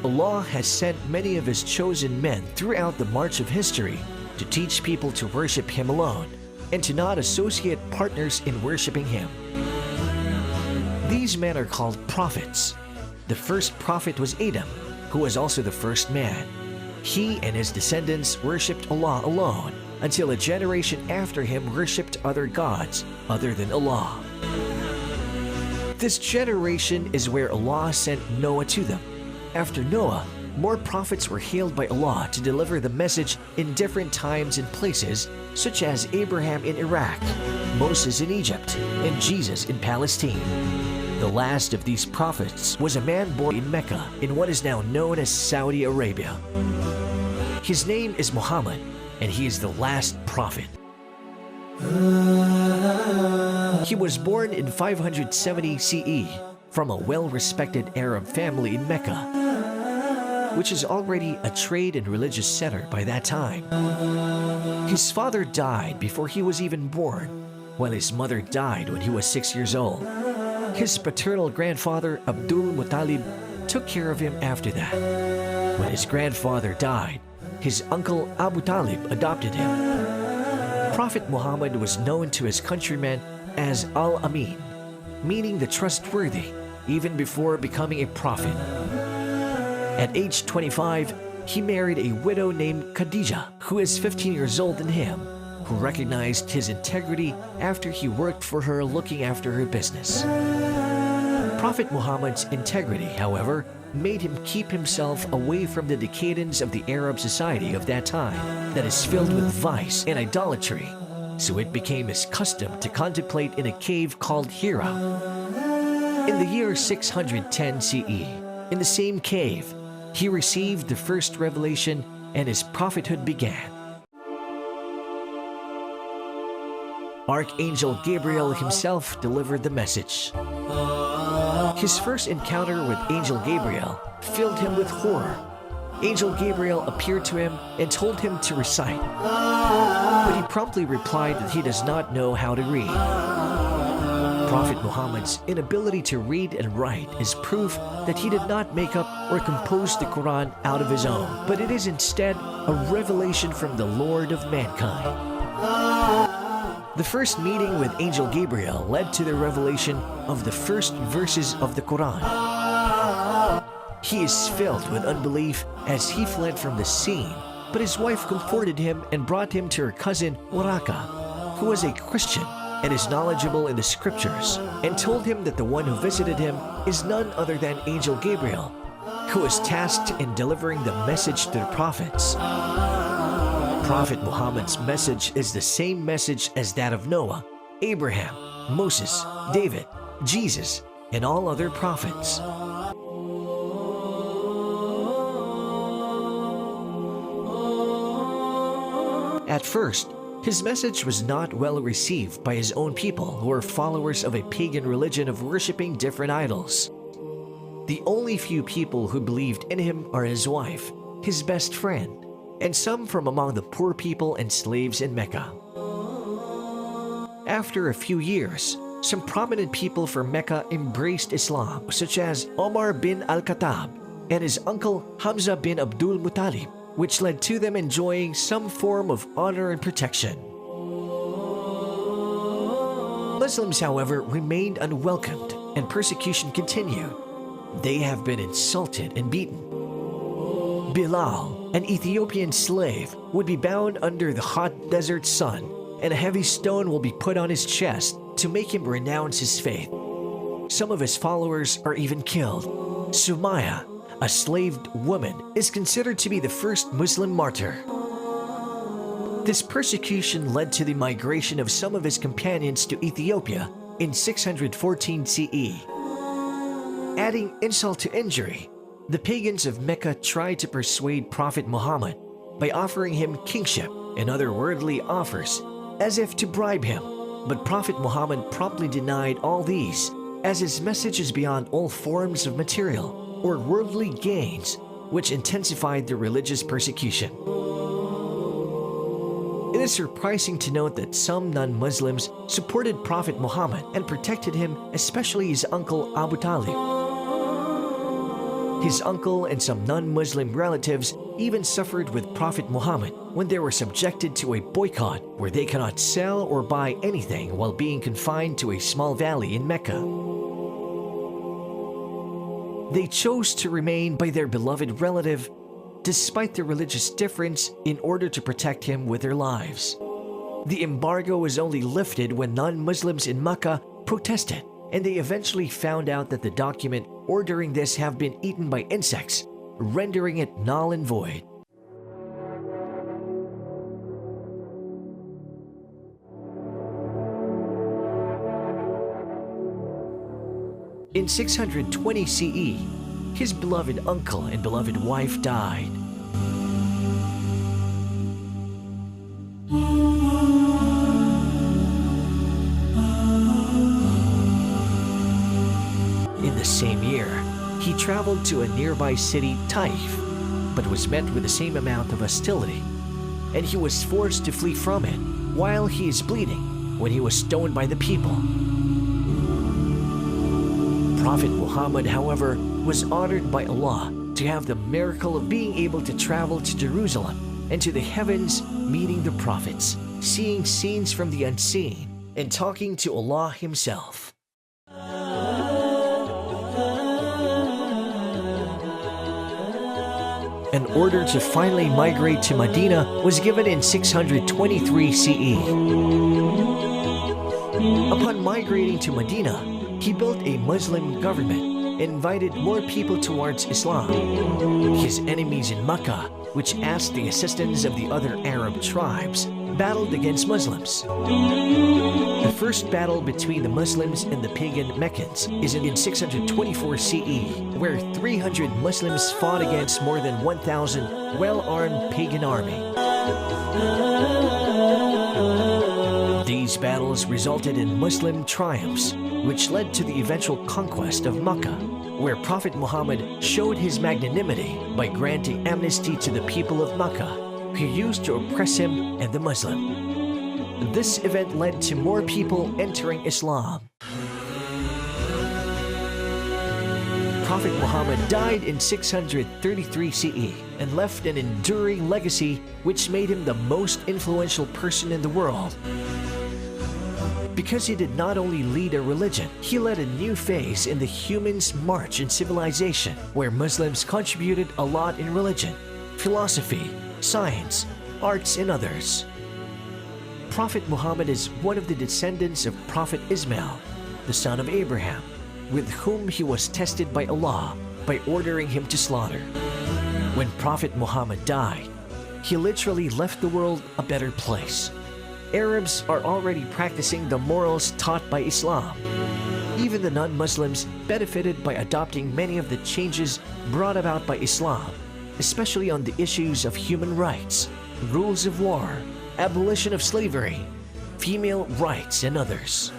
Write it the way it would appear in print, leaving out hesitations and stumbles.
Allah has sent many of His chosen men throughout the march of history to teach people to worship Him alone and to not associate partners in worshiping Him. These men are called prophets. The first prophet was Adam, who was also the first man. He and his descendants worshipped Allah alone until a generation after him worshipped other gods other than Allah. This generation is where Allah sent Noah to them. After Noah, more prophets were hailed by Allah to deliver the message in different times and places, such as Abraham in Iraq, Moses in Egypt, and Jesus in Palestine. The last of these prophets was a man born in Mecca in what is now known as Saudi Arabia. His name is Muhammad, and he is the last prophet. He was born in 570 CE from a well-respected Arab family in Mecca, which is already a trade and religious center by that time. His father died before he was even born, while his mother died when he was 6 years old. His paternal grandfather, Abdul Muttalib, took care of him after that. When his grandfather died, his uncle Abu Talib adopted him. Prophet Muhammad was known to his countrymen as Al-Amin, meaning the trustworthy, even before becoming a prophet. At age 25, he married a widow named Khadija, who is 15 years older than him, who recognized his integrity after he worked for her looking after her business. Prophet Muhammad's integrity, however, made him keep himself away from the decadence of the Arab society of that time that is filled with vice and idolatry, so it became his custom to contemplate in a cave called Hira. In the year 610 CE, in the same cave, he received the first revelation and his prophethood began. Archangel Gabriel himself delivered the message. His first encounter with Angel Gabriel filled him with horror. Angel Gabriel appeared to him and told him to recite, but he promptly replied that he does not know how to read. Prophet Muhammad's inability to read and write is proof that he did not make up or compose the Quran out of his own, but it is instead a revelation from the Lord of mankind. The first meeting with Angel Gabriel led to the revelation of the first verses of the Quran. He is filled with unbelief as he fled from the scene, but his wife comforted him and brought him to her cousin Waraka, who was a Christian and is knowledgeable in the scriptures, and told him that the one who visited him is none other than Angel Gabriel, who is tasked in delivering the message to the prophets. Prophet Muhammad's message is the same message as that of Noah, Abraham, Moses, David, Jesus, and all other prophets. At first, his message was not well received by his own people who were followers of a pagan religion of worshiping different idols. The only few people who believed in him are his wife, his best friend, and some from among the poor people and slaves in Mecca. After a few years, some prominent people from Mecca embraced Islam, such as Omar bin al-Khattab and his uncle Hamza bin Abdul Muttalib, which led to them enjoying some form of honor and protection. Muslims, however, remained unwelcomed and persecution continued. They have been insulted and beaten. Bilal, an Ethiopian slave, would be bound under the hot desert sun, and a heavy stone will be put on his chest to make him renounce his faith. Some of his followers are even killed. Sumaya, a slaved woman, is considered to be the first Muslim martyr. This persecution led to the migration of some of his companions to Ethiopia in 614 CE. Adding insult to injury, the pagans of Mecca tried to persuade Prophet Muhammad by offering him kingship and other worldly offers, as if to bribe him. But Prophet Muhammad promptly denied all these, as his message is beyond all forms of material or worldly gains, which intensified the religious persecution. In is surprising to note that some non-Muslims supported Prophet Muhammad and protected him, especially his uncle Abu Talib. His uncle and some non-Muslim relatives even suffered with Prophet Muhammad when they were subjected to a boycott where they cannot sell or buy anything while being confined to a small valley in Mecca. They chose to remain by their beloved relative despite the religious difference in order to protect him with their lives. The embargo was only lifted when non-Muslims in Mecca protested, and they eventually found out that the document ordering this have been eaten by insects, rendering it null and void. In 620 CE, his beloved uncle and beloved wife died. In the same year, he traveled to a nearby city, Taif, but was met with the same amount of hostility, and he was forced to flee from it while he is bleeding when he was stoned by the people. Prophet Muhammad, however, was honored by Allah to have the miracle of being able to travel to Jerusalem and to the heavens, meeting the prophets, seeing scenes from the unseen, and talking to Allah Himself. An order to finally migrate to Medina was given in 623 CE. Upon migrating to Medina, he built a Muslim government and invited more people towards Islam. His enemies in Mecca, which asked the assistance of the other Arab tribes, battled against Muslims. The first battle between the Muslims and the pagan Meccans is in 624 CE, where 300 Muslims fought against more than 1,000 well-armed pagan army. These battles resulted in Muslim triumphs, which led to the eventual conquest of Mecca, where Prophet Muhammad showed his magnanimity by granting amnesty to the people of Mecca, who used to oppress him and the Muslim. This event led to more people entering Islam. Prophet Muhammad died in 633 CE and left an enduring legacy which made him the most influential person in the world. Because he did not only lead a religion, he led a new phase in the human's march in civilization, where Muslims contributed a lot in religion, philosophy, science, arts, and others. Prophet Muhammad is one of the descendants of Prophet Ismail, the son of Abraham, with whom he was tested by Allah by ordering him to slaughter. When Prophet Muhammad died, he literally left the world a better place. Arabs are already practicing the morals taught by Islam. Even the non-Muslims benefited by adopting many of the changes brought about by Islam, especially on the issues of human rights, rules of war, abolition of slavery, female rights, and others.